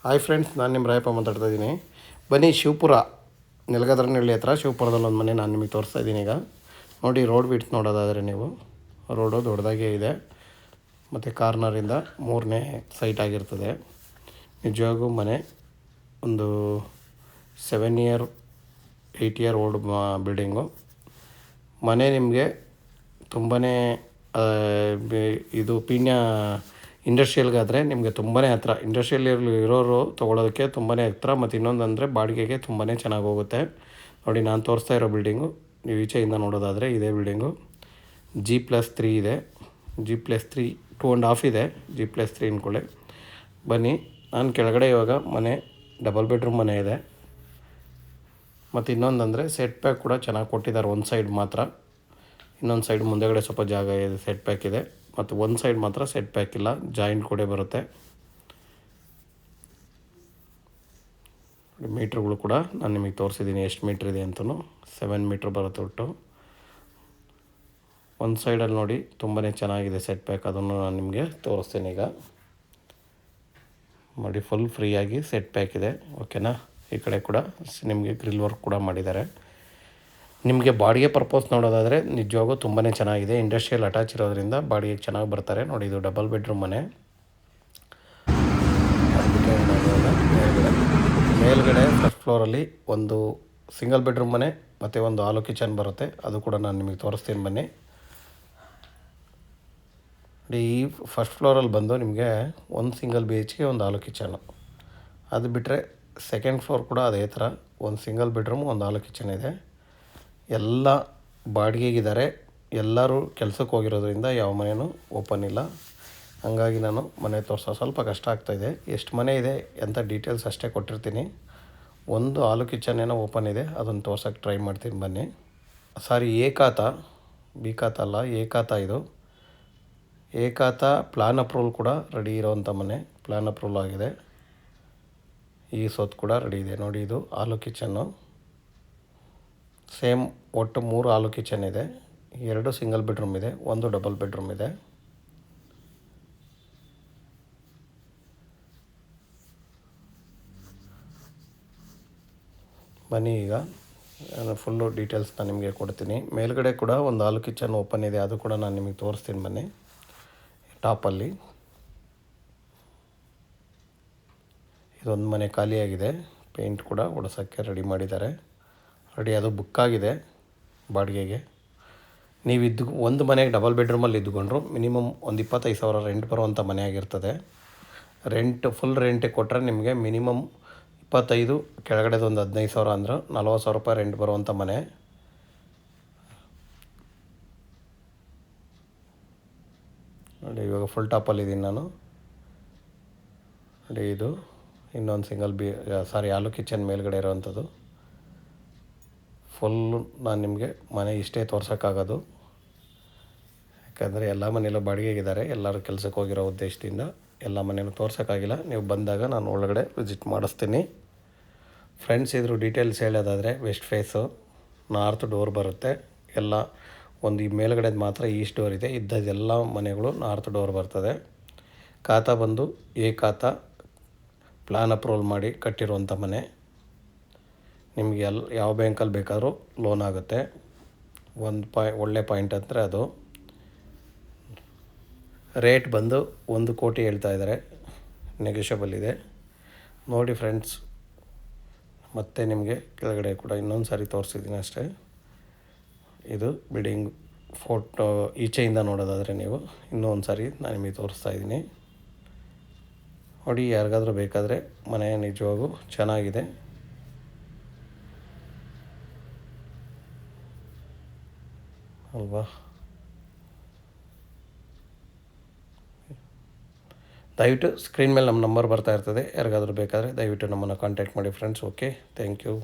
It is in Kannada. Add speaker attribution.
Speaker 1: ಹಾಯ್ ಫ್ರೆಂಡ್ಸ್, ನಾನು ನಿಮ್ಮ ರಾಯಪ್ಪ ಮಾತಾಡ್ತಾ ಇದ್ದೀನಿ. ಬನ್ನಿ, ಶಿವಪುರ ನೆಲಗದ್ರನಹಳ್ಳಿ ಹತ್ರ ಶಿವಪುರದಲ್ಲಿ ಒಂದು ಮನೆ ನಾನು ನಿಮಗೆ ತೋರಿಸ್ತಾ ಇದ್ದೀನಿ. ಈಗ ನೋಡಿ, ರೋಡ್ ಬಿಟ್ಟು ನೋಡೋದಾದರೆ ನೀವು ರೋಡು ದೊಡ್ಡದಾಗೇ ಇದೆ ಮತ್ತು ಕಾರ್ನರಿಂದ 3ನೇ ಸೈಟ್ ಆಗಿರ್ತದೆ. ನಿಜವಾಗೂ ಮನೆ ಒಂದು 7 ಇಯರ್ 8 ಇಯರ್ ಓಲ್ಡ್ ಬಿಲ್ಡಿಂಗು. ಮನೆ ನಿಮಗೆ ತುಂಬಾ ಇದು ಪೀಣ್ಯ ಇಂಡಸ್ಟ್ರಿಯಲ್ಗಾದರೆ ನಿಮಗೆ ತುಂಬಾ ಹತ್ರ. ಇಂಡಸ್ಟ್ರಿಯಲ್ ಇರೋರು ತೊಗೊಳೋದಕ್ಕೆ ತುಂಬಾ ಹತ್ರ. ಮತ್ತು ಇನ್ನೊಂದು ಅಂದರೆ ಬಾಡಿಗೆಗೆ ತುಂಬಾ ಚೆನ್ನಾಗಿ ಹೋಗುತ್ತೆ. ನೋಡಿ, ನಾನು ತೋರಿಸ್ತಾ ಇರೋ ಬಿಲ್ಡಿಂಗು ನೀವು ಈಚೆಯಿಂದ ನೋಡೋದಾದರೆ ಇದೇ ಬಿಲ್ಡಿಂಗು. G+3 ಇದೆ. G+3 2.5 ಇದೆ. G+3 ಅಂದ್ಕೊಳ್ಳಿ. ಬನ್ನಿ, ನಾನು ಕೆಳಗಡೆ ಇವಾಗ ಮನೆ ಡಬಲ್ ಬೆಡ್ರೂಮ್ ಮನೆ ಇದೆ. ಮತ್ತು ಇನ್ನೊಂದಂದರೆ ಸೆಟ್ ಪ್ಯಾಕ್ ಕೂಡ ಚೆನ್ನಾಗಿ ಕೊಟ್ಟಿದ್ದಾರೆ. ಒಂದು ಸೈಡ್ ಮಾತ್ರ, ಇನ್ನೊಂದು ಸೈಡ್ ಮುಂದೆಗಡೆ ಸ್ವಲ್ಪ ಜಾಗ ಇದೆ, ಸೆಟ್ ಪ್ಯಾಕ್ ಇದೆ. ಮತ್ತು ಒಂದು ಸೈಡ್ ಮಾತ್ರ ಸೆಟ್ ಪ್ಯಾಕ್ ಇಲ್ಲ, ಜಾಯಿಂಟ್ ಕೂಡ ಬರುತ್ತೆ. ಮೀಟ್ರ್ಗಳು ಕೂಡ ನಾನು ನಿಮಗೆ ತೋರಿಸಿದ್ದೀನಿ ಎಷ್ಟು ಮೀಟ್ರ್ ಇದೆ ಅಂತಲೂ. 7 ಮೀಟ್ರ್ ಬರುತ್ತೆ ಒಟ್ಟು. ಒಂದು ಸೈಡಲ್ಲಿ ನೋಡಿ ತುಂಬಾ ಚೆನ್ನಾಗಿದೆ ಸೆಟ್ ಪ್ಯಾಕ್, ಅದನ್ನು ನಾನು ನಿಮಗೆ ತೋರಿಸ್ತೀನಿ. ಈಗ ನೋಡಿ, ಫುಲ್ ಫ್ರೀಯಾಗಿ ಸೆಟ್ ಪ್ಯಾಕ್ ಇದೆ. ಓಕೆನಾ? ಈ ಕಡೆ ಕೂಡ ನಿಮಗೆ ಗ್ರಿಲ್ ವರ್ಕ್ ಕೂಡ ಮಾಡಿದ್ದಾರೆ. ನಿಮಗೆ ಬಾಡಿಗೆ ಪರ್ಪೋಸ್ ನೋಡೋದಾದರೆ ನಿಜವಾಗೂ ತುಂಬಾ ಚೆನ್ನಾಗಿದೆ. ಇಂಡಸ್ಟ್ರಿಯಲ್ ಅಟ್ಯಾಚ್ ಇರೋದ್ರಿಂದ ಬಾಡಿಗೆಗೆ ಚೆನ್ನಾಗಿ ಬರ್ತಾರೆ. ನೋಡಿ, ಇದು ಡಬಲ್ ಬೆಡ್ರೂಮ್ ಮನೆ. ಮೇಲ್ಗಡೆ ಫಸ್ಟ್ ಫ್ಲೋರಲ್ಲಿ ಒಂದು ಸಿಂಗಲ್ ಬೆಡ್ರೂಮ್ ಮನೆ ಮತ್ತು ಒಂದು ಹಾಲು ಕಿಚನ್ ಬರುತ್ತೆ. ಅದು ಕೂಡ ನಾನು ನಿಮಗೆ ತೋರಿಸ್ತೀನಿ ಬನ್ನಿ. ಈ ಫಸ್ಟ್ ಫ್ಲೋರಲ್ಲಿ ಬಂದು ನಿಮಗೆ ಒಂದು ಸಿಂಗಲ್ BHK ಒಂದು ಹಾಲು ಕಿಚನು. ಅದು ಬಿಟ್ಟರೆ ಸೆಕೆಂಡ್ ಫ್ಲೋರ್ ಕೂಡ ಅದೇ ಥರ ಒಂದು ಸಿಂಗಲ್ ಬೆಡ್ರೂಮ್ ಒಂದು ಹಾಲು ಕಿಚನ್ ಇದೆ. ಎಲ್ಲ ಬಾಡಿಗೆಗಿದ್ದಾರೆ. ಎಲ್ಲರೂ ಕೆಲಸಕ್ಕೆ ಹೋಗಿರೋದ್ರಿಂದ ಯಾವ ಮನೆಯೂ ಓಪನ್ ಇಲ್ಲ. ಹಾಗಾಗಿ ನಾನು ಮನೆ ತೋರಿಸೋ ಸ್ವಲ್ಪ ಕಷ್ಟ ಆಗ್ತಾಯಿದೆ. ಎಷ್ಟು ಮನೆ ಇದೆ ಅಂತ ಡೀಟೇಲ್ಸ್ ಅಷ್ಟೇ ಕೊಟ್ಟಿರ್ತೀನಿ. ಒಂದು ಹಾಲು ಕಿಚನ್ ಏನೋ ಓಪನ್ ಇದೆ, ಅದನ್ನು ತೋರ್ಸೋಕ್ಕೆ ಟ್ರೈ ಮಾಡ್ತೀನಿ ಬನ್ನಿ. ಸಾರಿ, ಏಕಾತ, ಬಿ ಖಾತ ಅಲ್ಲ, ಏಕಾತ ಇದು. ಏಕಾತ ಪ್ಲಾನ್ ಅಪ್ರೂವಲ್ ಕೂಡ ರೆಡಿ ಇರೋವಂಥ ಮನೆ. ಪ್ಲಾನ್ ಅಪ್ರೂವಲ್ ಆಗಿದೆ. ಈ ಸೊತ್ತು ಕೂಡ ರೆಡಿ ಇದೆ. ನೋಡಿ, ಇದು ಹಾಲು ಕಿಚನ್ನು. ಸೇಮ್ ಒಟ್ಟು 3 ಹಾಲು ಕಿಚನ್ ಇದೆ. 2 ಸಿಂಗಲ್ ಬೆಡ್ರೂಮ್ ಇದೆ, 1 ಡಬಲ್ ಬೆಡ್ರೂಮ್ ಇದೆ. ಬನ್ನಿ, ಈಗ ನಾನು ಫುಲ್ಲು ಡೀಟೇಲ್ಸ್ ನಾನು ನಿಮಗೆ ಕೊಡ್ತೀನಿ. ಮೇಲ್ಗಡೆ ಕೂಡ ಒಂದು ಹಾಲು ಕಿಚನ್ ಓಪನ್ ಇದೆ, ಅದು ಕೂಡ ನಾನು ನಿಮಗೆ ತೋರಿಸ್ತೀನಿ ಬನ್ನಿ. ಟಾಪಲ್ಲಿ ಇದೊಂದು ಮನೆ ಖಾಲಿಯಾಗಿದೆ. ಪೇಂಟ್ ಕೂಡ ಹೊಡ್ಸೋಕ್ಕೆ ರೆಡಿ ಮಾಡಿದ್ದಾರೆ. ರೆಡಿ, ಅದು ಬುಕ್ ಆಗಿದೆ ಬಾಡಿಗೆಗೆ. ನೀವು ಒಂದು ಮನೆಗೆ ಡಬಲ್ ಬೆಡ್ರೂಮಲ್ಲಿ ಇದ್ದುಕೊಂಡ್ರು ಮಿನಿಮಮ್ ಒಂದು 25,000 ರೆಂಟ್ ಬರುವಂಥ ಮನೆ ಆಗಿರ್ತದೆ. ಫುಲ್ ರೆಂಟಿಗೆ ಕೊಟ್ಟರೆ ನಿಮಗೆ ಮಿನಿಮಮ್ 25, ಕೆಳಗಡೆದು ಒಂದು 15,000 ಅಂದ್ರೆ 40,000 ರೂಪಾಯಿ ರೆಂಟ್ ಬರುವಂಥ ಮನೆ. ನೋಡಿ, ಇವಾಗ ಫುಲ್ ಟಾಪಲ್ಲಿದ್ದೀನಿ ನಾನು. ನೋಡಿ, ಇದು ಇನ್ನೊಂದು ಹಾಲು ಕಿಚನ್ ಮೇಲ್ಗಡೆ ಇರೋವಂಥದ್ದು. ಫುಲ್ಲು ನಾನು ನಿಮಗೆ ಮನೆ ಇಷ್ಟೇ ತೋರ್ಸೋಕ್ಕಾಗೋದು. ಯಾಕಂದರೆ ಎಲ್ಲ ಮನೆಯಲ್ಲೂ ಬಾಡಿಗೆಗಿದ್ದಾರೆ. ಎಲ್ಲರೂ ಕೆಲಸಕ್ಕೆ ಹೋಗಿರೋ ಉದ್ದೇಶದಿಂದ ಎಲ್ಲ ಮನೆಯೂ ತೋರ್ಸೋಕ್ಕಾಗಿಲ್ಲ. ನೀವು ಬಂದಾಗ ನಾನು ಒಳಗಡೆ ವಿಸಿಟ್ ಮಾಡಿಸ್ತೀನಿ. ಫ್ರೆಂಡ್ಸ್, ಇದ್ರ ಡೀಟೇಲ್ಸ್ ಹೇಳೋದಾದರೆ ವೆಸ್ಟ್ ಫೇಸು, ನಾರ್ತ್ ಡೋರ್ ಬರುತ್ತೆ. ಎಲ್ಲ ಒಂದು ಈ ಮೇಲ್ಗಡೆದು ಮಾತ್ರ ಈಸ್ಟ್ ಡೋರ್ ಇದೆ. ಇದ್ದದೆಲ್ಲ ಮನೆಗಳು ನಾರ್ತ್ ಡೋರ್ ಬರ್ತದೆ. ಖಾತ ಬಂದು ಏಕಾತ ಪ್ಲಾನ್ ಅಪ್ರೂವಲ್ ಮಾಡಿ ಕಟ್ಟಿರುವಂಥ ಮನೆ. ನಿಮಗೆ ಯಾವ ಬ್ಯಾಂಕಲ್ಲಿ ಬೇಕಾದರೂ ಲೋನ್ ಆಗುತ್ತೆ. ಒಳ್ಳೆ ಪಾಯಿಂಟ್ ಅಂದರೆ ಅದು. ರೇಟ್ ಬಂದು 1 ಕೋಟಿ ಹೇಳ್ತಾ ಇದ್ದಾರೆ, ನೆಗೋಷಿಯಬಲ್ ಇದೆ. ನೋಡಿ ಫ್ರೆಂಡ್ಸ್, ಮತ್ತೆ ನಿಮಗೆ ಕೆಳಗಡೆ ಕೂಡ ಇನ್ನೊಂದು ಸಾರಿ ತೋರಿಸಿದ್ದೀನಿ ಅಷ್ಟೇ. ಇದು ಬಿಲ್ಡಿಂಗ್ ಫೋಟೋ ಈಚೆಯಿಂದ ನೋಡೋದಾದರೆ ನೀವು ಇನ್ನೂ ಒಂದು ಸಾರಿ ನಾನು ನಿಮಗೆ ತೋರಿಸ್ತಾ ಇದ್ದೀನಿ. ನೋಡಿ, ಯಾರಿಗಾದ್ರೂ ಬೇಕಾದರೆ ಮನೆ ನಿಜವಾಗೂ ಚೆನ್ನಾಗಿದೆ. ಅಲ್ವಾ? ದಯವಿಟ್ಟು ಸ್ಕ್ರೀನ್ ಮೇಲೆ ನಮ್ಮ ನಂಬರ್ ಬರ್ತಾ ಇರ್ತದೆ. ಯಾರಿಗಾದ್ರೂ ಬೇಕಾದರೆ ದಯವಿಟ್ಟು ನಮ್ಮನ್ನು ಕಾಂಟ್ಯಾಕ್ಟ್ ಮಾಡಿ ಫ್ರೆಂಡ್ಸ್. Okay, thank you.